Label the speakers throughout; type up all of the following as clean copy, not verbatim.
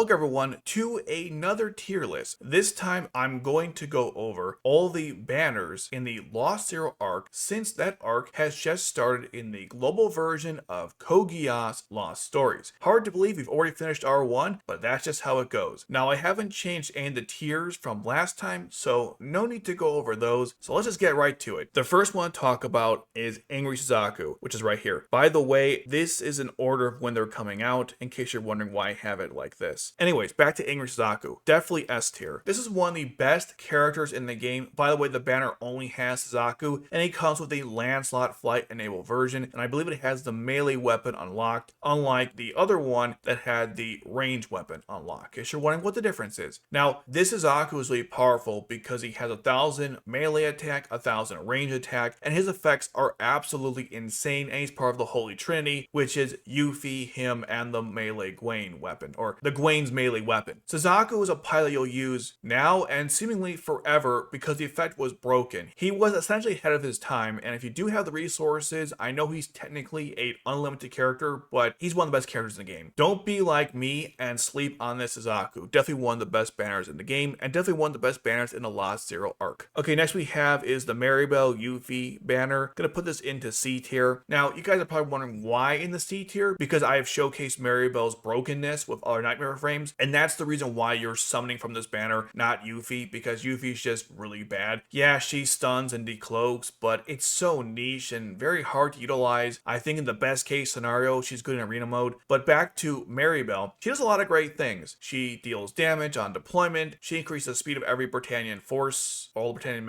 Speaker 1: Welcome everyone to another tier list. This time I'm going to go over all the banners in the Lost Zero arc since that arc has just started in the global version of Kogiya's Lost Stories. Hard to believe we've already finished R1, but that's just how it goes. Now I haven't changed any of the tiers from last time, so no need to go over those, so let's just get right to it. The first one to talk about is Angry Suzaku, which is right here. By the way, this is an order of when they're coming out, in case you're wondering why I have it like this. Anyways, back to Angry Suzaku. Definitely S tier. This is one of the best characters in the game. By the way, the banner only has Suzaku, and he comes with a Lancelot flight enabled version, and I believe it has the melee weapon unlocked, unlike the other one that had the range weapon unlocked. In case you're wondering what the difference is. Now, this Suzaku is really powerful because he has 1,000 melee attack, 1,000 range attack, and his effects are absolutely insane, and he's part of the Holy Trinity, which is Euphy, him, and the melee Gwen weapon, or the Gwen's melee weapon. Suzaku is a pilot you'll use now and seemingly forever because the effect was broken. He was essentially ahead of his time, and if you do have the resources, I know he's technically an unlimited character, but he's one of the best characters in the game. Don't be like me and sleep on this Suzaku. Definitely one of the best banners in the game, and definitely one of the best banners in the Lost Zero arc. Okay, next we have is the Marrybell Euphy banner. Gonna put this into C tier. Now, you guys are probably wondering why in the C tier, because I have showcased Marrybell's brokenness with other nightmare frames, and that's the reason why you're summoning from this banner, not Euphy, because Euphy's just really bad. Yeah, she stuns and decloaks, but it's so niche and very hard to utilize. I think in the best case scenario, she's good in arena mode. But back to Marrybell, she does a lot of great things. She deals damage on deployment, she increases the speed of every Britannian force, all the Britannian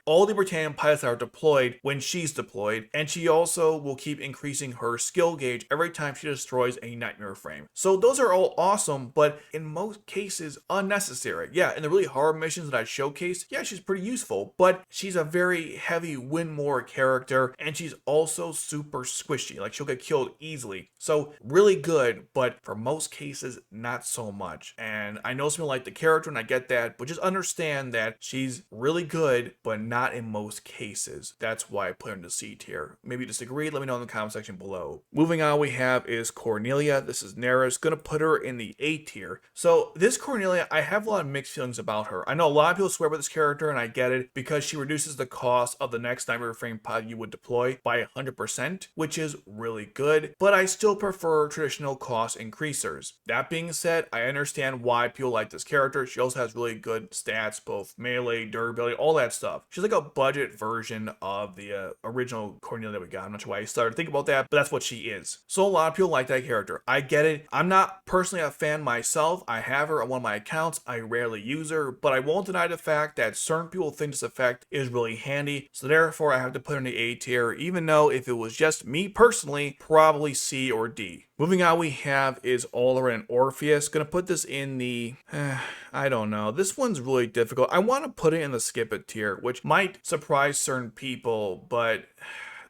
Speaker 1: all the Britannian pilots that are deployed when she's deployed, and she also will keep increasing her skill gauge every time she destroys a nightmare frame. So those are all awesome, but in most cases unnecessary. Yeah, in the really hard missions that I showcased, yeah, she's pretty useful, but she's a very heavy win more character, and she's also super squishy. Like, she'll get killed easily. So really good, but for most cases, not so much. And I know some people like the character, and I get that, but just understand that she's really good, but not in most cases. That's why I put her into C tier. Maybe you disagree, let me know in the comment section below. Moving on, we have is Cornelia. This is Nerris. Gonna put her in the A tier. So this Cornelia, I have a lot of mixed feelings about her. I know a lot of people swear by this character, and I get it, because she reduces the cost of the next nightmare frame pod you would deploy by 100%, which is really good, but I still prefer traditional cost increasers. That being said, I understand why people like this character. She also has really good stats, both melee, durability, all that stuff. She's like a budget version of the original Cornelia that we got. I'm not sure why I started to think about that, but that's what she is. So a lot of people like that character. I get it. I'm not personally a fan myself. I have her on one of my accounts. I rarely use her, but I won't deny the fact that certain people think this effect is really handy. So therefore, I have to put her in the A tier, even though if it was just me personally, probably C or D. Moving on, we have is Oldrin and Orpheus. Gonna put this in the, I don't know. This one's really difficult. I want to put it in the skip it tier, which might surprise certain people, but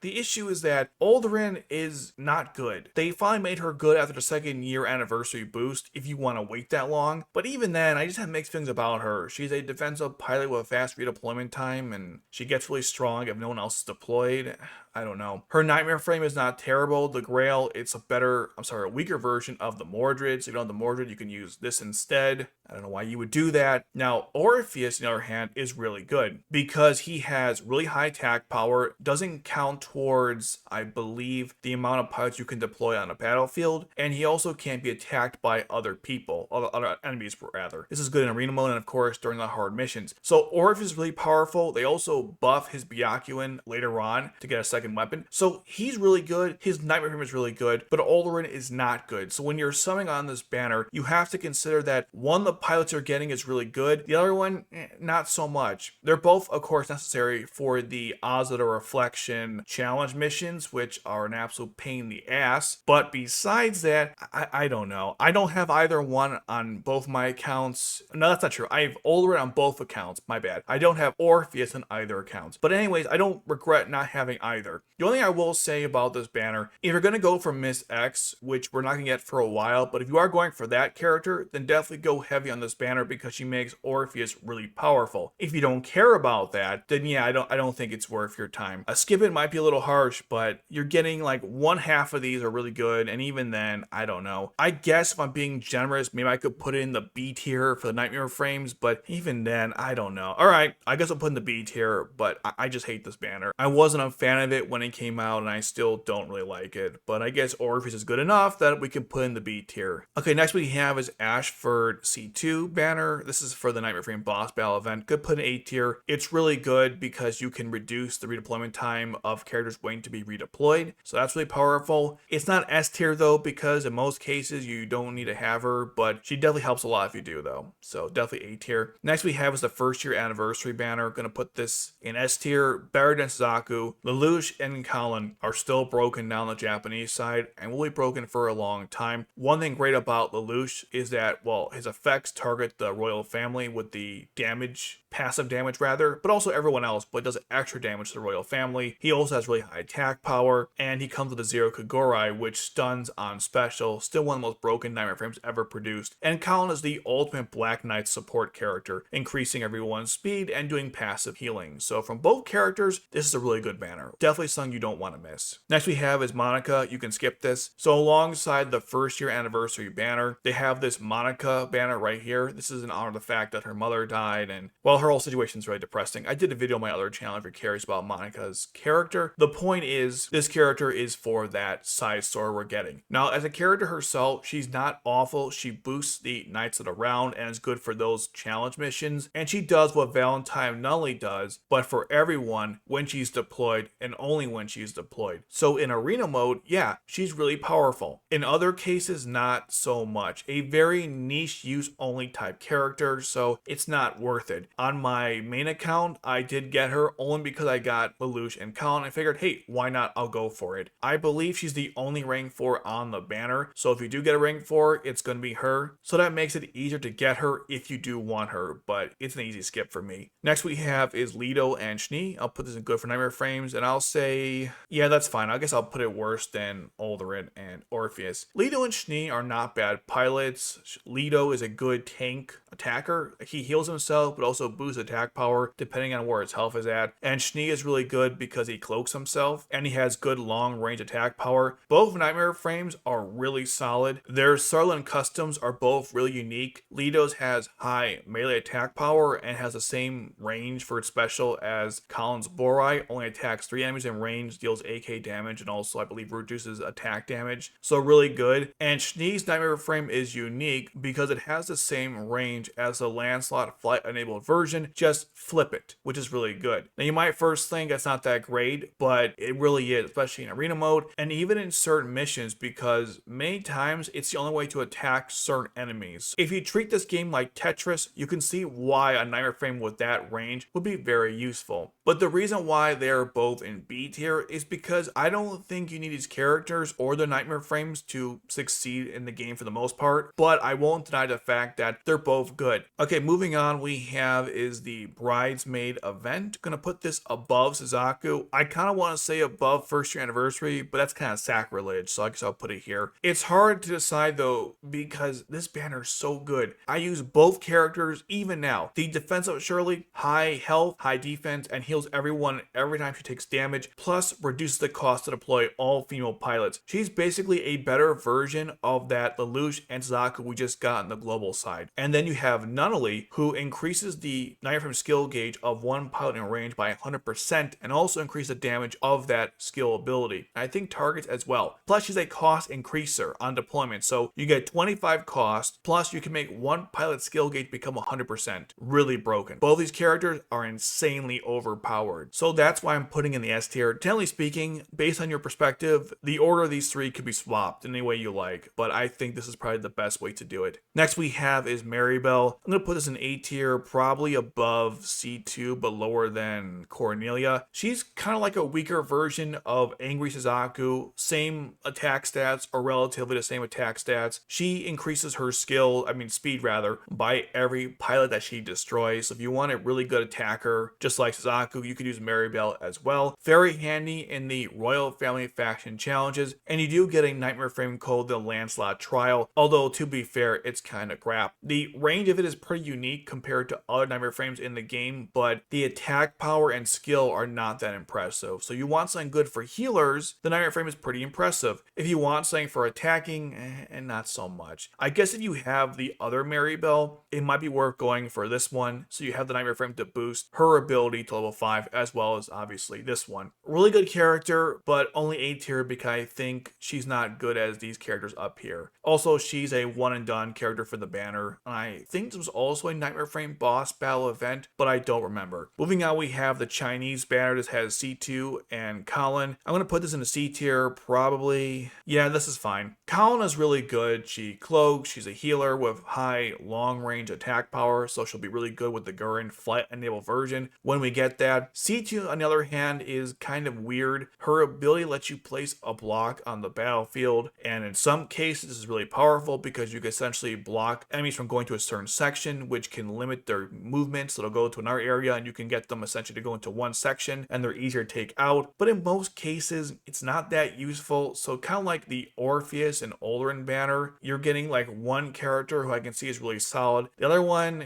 Speaker 1: the issue is that Oldrin is not good. They finally made her good after the second year anniversary boost, if you want to wait that long. But even then, I just have mixed feelings about her. She's a defensive pilot with a fast redeployment time, and she gets really strong if no one else is deployed. I don't know. Her nightmare frame is not terrible. The Grail, it's a weaker version of the Mordred. So if you don't have the Mordred, you can use this instead. I don't know why you would do that. Now, Orpheus, on the other hand, is really good because he has really high attack power, doesn't count towards, I believe, the amount of pilots you can deploy on a battlefield, and he also can't be attacked by other people, other enemies rather. This is good in arena mode and of course during the hard missions. So Orpheus is really powerful. They also buff his Byakuyan later on to get a second weapon. So he's really good. His nightmare frame is really good, but Oldrin is not good. So when you're summoning on this banner, you have to consider that one, the pilots you're getting is really good. The other one, not so much. They're both, of course, necessary for the Ozita Reflection challenge missions, which are an absolute pain in the ass. But besides that, I don't know. I don't have either one on both my accounts. No, that's not true. I have Oldrin on both accounts. My bad. I don't have Orpheus on either accounts. But anyways, I don't regret not having either. banner. The only thing I will say about this banner, if you're going to go for Miss X, which we're not going to get for a while, but if you are going for that character, then definitely go heavy on this banner because she makes Orpheus really powerful. If you don't care about that, then yeah, I don't think it's worth your time. A skip it might be a little harsh, but you're getting like one half of these are really good, and even then, I don't know. I guess if I'm being generous, maybe I could put it in the B tier for the Nightmare frames, but even then, I don't know. Alright, I guess I'll put in the B tier, but I just hate this banner. I wasn't a fan of it when it came out, and I still don't really like it, but I guess Orpheus is good enough that we can put in the B tier. Okay, next we have is Ashford C.C banner. This is for the Nightmare Frame Boss Battle event. Could put in A tier. It's really good because you can reduce the redeployment time of characters waiting to be redeployed, so that's really powerful. It's not S tier though, because in most cases you don't need to have her, but she definitely helps a lot if you do though, so definitely A tier. Next we have is the first year anniversary banner. Gonna put this in S tier. Better than Suzaku. Lelouch and Kallen are still broken down the Japanese side and will be broken for a long time. One thing great about Lelouch is that, well, his effects target the royal family with the damage, passive damage rather, but also everyone else, but does extra damage to the royal family. He also has really high attack power, and he comes with a Zero Kagori, which stuns on special. Still one of the most broken Nightmare frames ever produced. And Kallen is the ultimate Black Knight support character, increasing everyone's speed and doing passive healing. So from both characters, this is a really good banner. Definitely something you don't want to miss. Next we have is Monica. You can skip this. So alongside the first year anniversary banner, they have this Monica banner right here. This is in honor of the fact that her mother died, and well, her whole situation is really depressing. I did a video on my other channel if you're curious about Monica's character. The point is, this character is for that side story we're getting. Now, as a character herself, she's not awful. She boosts the Knights of the Round and is good for those challenge missions, and she does what Valentine not only does, but for everyone when she's deployed and only when she's deployed. So in arena mode, yeah, she's really powerful. In other cases, not so much. A very niche use only type character, so it's not worth it. On my main account, I did get her only because I got Lelouch and Kallen. I figured, hey, why not? I'll go for it. I believe she's the only rank 4 on the banner, so if you do get a rank 4, it's going to be her. So that makes it easier to get her if you do want her, but it's an easy skip for me. Next we have is Ledo and Schnee. I'll put this in good for Nightmare frames, and I'll say, yeah, that's fine. I guess I'll put it worse than Oldrin and Orpheus. Ledo and Schnee are not bad pilots. Ledo is a good tank attacker. He heals himself, but also boosts attack power depending on where his health is at. And Schnee is really good because he cloaks himself, and he has good long range attack power. Both Nightmare frames are really solid. Their Sarlin customs are both really unique. Ledo's has high melee attack power and has the same range for its special as Kallen's Borai. Only attacks 3 enemies in range, deals AK damage, and also I believe reduces attack damage. So really good. And Schnee's Nightmare frame is unique because it has the same range as the Lancelot flight enabled version, just flip it, which is really good. Now you might first think that's not that great, but it really is, especially in arena mode and even in certain missions, because many times it's the only way to attack certain enemies. If you treat this game like Tetris, you can see why a Nightmare frame with that range would be very useful. But the reason why they're both in B tier is because I don't think you need these characters or the Nightmare frames to succeed in the game for the most part, but I won't deny the fact that they're both good. Okay, moving on, we have is the Bridesmaid event. Gonna put this above Suzaku. I kind of want to say above first year anniversary, but that's kind of sacrilege, so I guess I'll put it here. It's hard to decide though, because this banner is so good. I use both characters even now. The defensive Shirley, high health, high defense, and heals everyone every time she takes damage, plus reduces the cost to deploy all female pilots. She's basically a better version of that Lelouch and Suzaku we just got on the global side. And then you have Nunnally, who increases the Nightmare frame skill gauge of one pilot in range by 100% and also increases the damage of that skill ability. And I think targets as well. Plus she's a cost increaser on deployment, so you get 25 cost, plus you can make one pilot skill gauge become 100%. Really broken. Both these characters are insanely overpowered, so that's why I'm putting in the S tier. Generally speaking, based on your perspective, the order of these three could be swapped in any way you like, but I think this is probably the best way to do it. Next we have is Marrybell. I'm going to put this in A tier, probably above C2, but lower than Cornelia. She's kind of like a weaker version of Angry Suzaku. Same attack stats, or relatively the same attack stats. She increases her speed rather, by every pilot that she destroys. So if you want a really good attacker, just like Suzaku, Suzaku, you could use Marrybell as well. Very handy in the Royal Family Faction challenges, and you do get a Nightmare frame called the Lancelot Trial, although to be fair, it's kind of crap. The range of it is pretty unique compared to other Nightmare frames in the game, but the attack power and skill are not that impressive. So you want something good for healers, the Nightmare frame is pretty impressive. If you want something for attacking, and not so much. I guess if you have the other Marrybell, it might be worth going for this one, so you have the Nightmare frame to boost her ability to level 5, as well as obviously this one. Really good character, but only A tier because I think she's not good as these characters up here. Also, she's a one and done character for the banner, and I think this was also a Nightmare frame boss battle event, but I don't remember. Moving on, we have the Chinese banner. This has C2 and Kallen. I'm going to put this in the C tier, probably. Yeah, this is fine. Kallen is really good. She cloaks, she's a healer with high long range attack power, so she'll be really good with the Guren flight enabled version when we get that. C2 on the other hand is kind of weird. Her ability lets you place a block on the battlefield, and in some cases this is really powerful because you can essentially block enemies from going to a certain section, which can limit their movement, so they'll go to another area and you can get them essentially to go into one section and they're easier to take out. But in most cases it's not that useful, so kind of like the Orpheus and Oldrin banner, you're getting like one character who I can see is really solid. The other one,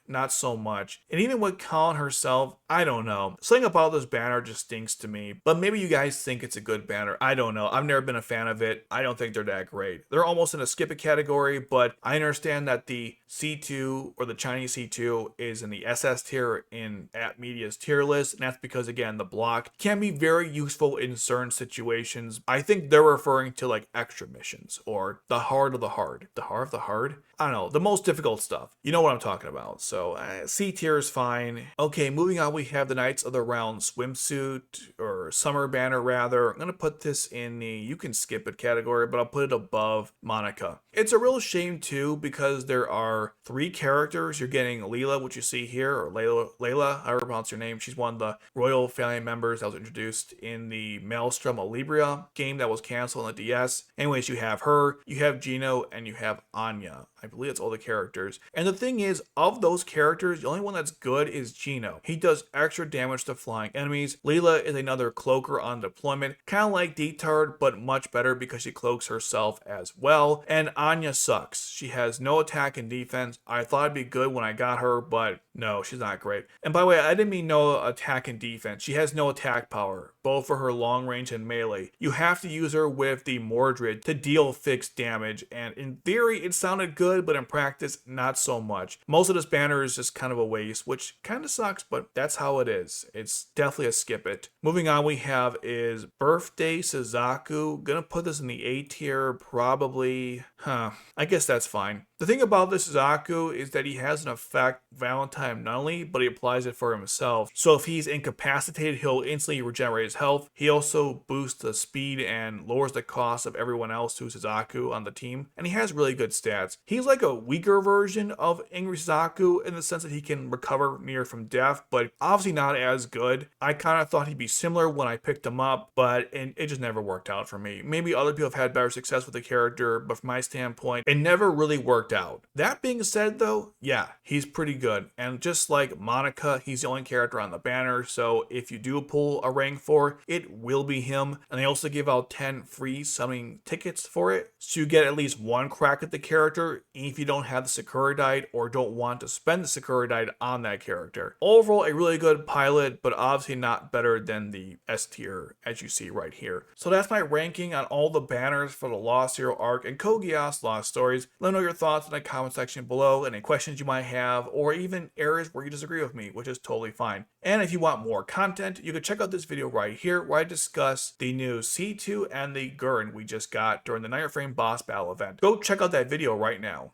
Speaker 1: not so much. And even with Kallen herself, I don't know. Something about this banner just stinks to me. But maybe you guys think it's a good banner. I don't know. I've never been a fan of it. I don't think they're that great. They're almost in a skip it category, but I understand that the C2 or the Chinese C2 is in the SS tier in At Media's tier list. And that's because, again, the block can be very useful in certain situations. I think they're referring to like extra missions or the hard of the hard. The hard of the hard? I don't know. The most difficult stuff. You know what I'm talking about. So C tier is fine. Okay, moving on, we have the Knights of the Round swimsuit, or summer banner rather. I'm going to put this in the you can skip it category, but I'll put it above Monica. It's a real shame too because there are 3 characters. You're getting Leela, which you see here, or Layla, however you pronounce her name. She's one of the royal family members that was introduced in the Maelstrom Olibria game that was canceled on the DS. Anyways, you have her, you have Gino, and you have Anya. I believe it's all the characters. And the thing is, of those characters, the only one that's good is Gino. He does extra damage to flying enemies. Leela is another cloaker on deployment, kind of like Detard, but much better because she cloaks herself as well. And Anya sucks. She has no attack and defense. I thought it'd be good when I got her, but no, she's not great. And by the way, I didn't mean no attack and defense. She has no attack power, both for her long range and melee. You have to use her with the Mordred to deal fixed damage, and in theory it sounded good, but in practice not so much. Most of this banner is just kind of a waste, which kind of sucks, but that's how it is. It's definitely a skip it. Moving on, we have is Bday Suzaku. Gonna put this in the A tier, probably. I guess that's fine. The thing about this Suzaku is that he has an effect Valentine Nunley, but he applies it for himself. So if he's incapacitated, he'll instantly regenerate his health. He also boosts the speed and lowers the cost of everyone else who's Suzaku on the team, and he has really good stats. He's like a weaker version of Angry Suzaku in the sense that he can recover near from death, but obviously not as good. I kind of thought he'd be similar when I picked him up, but it just never worked out for me. Maybe other people have had better success with the character, but from my standpoint, it never really worked out. That being said though, yeah, he's pretty good. And just like Monica, he's the only character on the banner, so if you do pull a rank 4, it will be him. And they also give out 10 free summoning tickets for it, so you get at least one crack at the character if you don't have the Sakuradite or don't want to spend the Sakuradite on that character. Overall, a really good pilot, but obviously not better than the S tier as you see right here. So that's my ranking on all the banners for the Lost Hero arc and Code Geass Lost Stories. Let me know your thoughts in the comment section below, any questions you might have, or even areas where you disagree with me, which is totally fine. And if you want more content, you can check out this video right here where I discuss the new C2 and the Guren we just got during the Nightmare Frame boss battle event. Go check out that video right now.